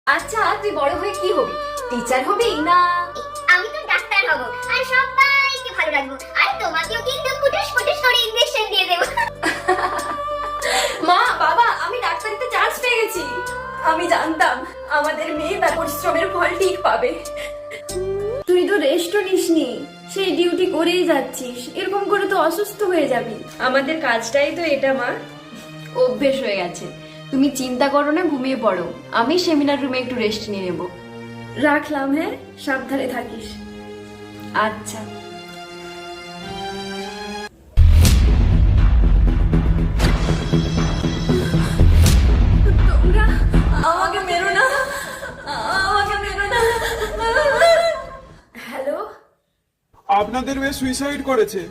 আচ্ছা তুই বড় হয়ে কি হবি? টিচার হবি না? আমি তো ডাক্তার হব আর সবাইকে ভালো রাখবো আর তোমাকেও কিন্তু ফুটুস ফুটুস করে ইনজেকশন দিয়ে দেবো। মা বাবা, আমি ডাক্তারিতে চান্স পেয়ে গেছি। আমি জানতাম আমাদের মেয়ে তার পরিশ্রমের ফল ঠিক পাবে। তুই তো রেস্টও নিসনি, সেই ডিউটি করেই যাচ্ছিস। এরকম করে তো অসুস্থ হয়ে যাবি। আমাদের কাজটাই তো এটা মা। অভ্যেস হয়ে গেছে। তুমি চিন্তা করো না, ঘুমিয়ে পড়ো। আমি সেমিনার রুমে একটু রেস্ট নিয়ে নেব। রাখলাম, হ্যাঁ, সাবধানে থাকিস। আচ্ছা। তোমরা আমাকে মেরো না, আমাকে মেরো না। হ্যালো, আপনাদের মেয়ে সুইসাইড করেছে।